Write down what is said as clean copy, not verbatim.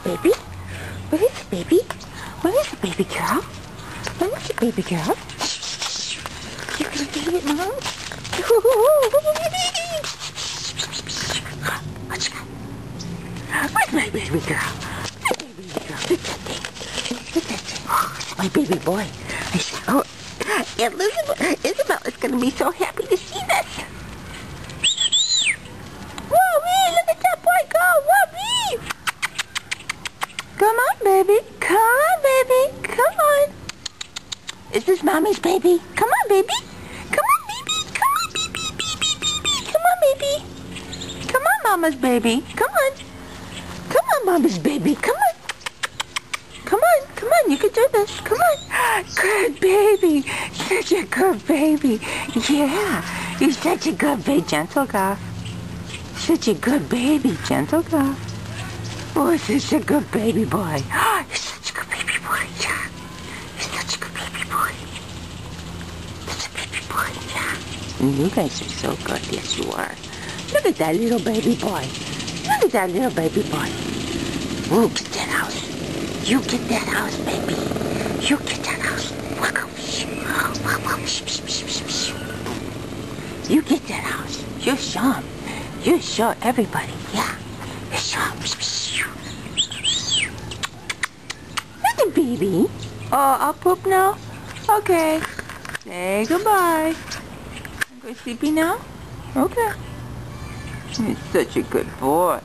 baby? What is it, baby? What is it, baby girl? What is it, baby girl? You gonna feed it, Mom? Where's my baby girl? My baby girl. Look at that thing. Look at that thing. Oh, it's my baby boy. I said, oh, Isabel is gonna be so happy to see this. Whoa, look at that boy go. Whoa, come on, baby. Come on, baby. Come on. Is this Mommy's baby? Come on, baby. Come on, baby. Come on, baby, baby, baby. Come on, baby. Come on, Mama's baby. Come on. Come on, Mama's baby. Come on. Come on. Come on. You can do this. Come on. Good baby. Such a good baby. Yeah. You're such a good baby. Gentle girl. Such a good baby. Gentle girl. Oh, such a good baby boy. You're such a good baby boy. Yeah. You're such a good baby boy. Such a baby boy. Yeah. You guys are so good. Yes, you are. Look at that little baby boy. Look at that little baby boy. Ooh, get that house. You get that house, baby. You get that house. You get that house. You show him. You show everybody. Yeah. You show him. Look at baby. Oh, I'll poop now? Okay. Say goodbye. Go sleepy now? Okay. He's such a good boy.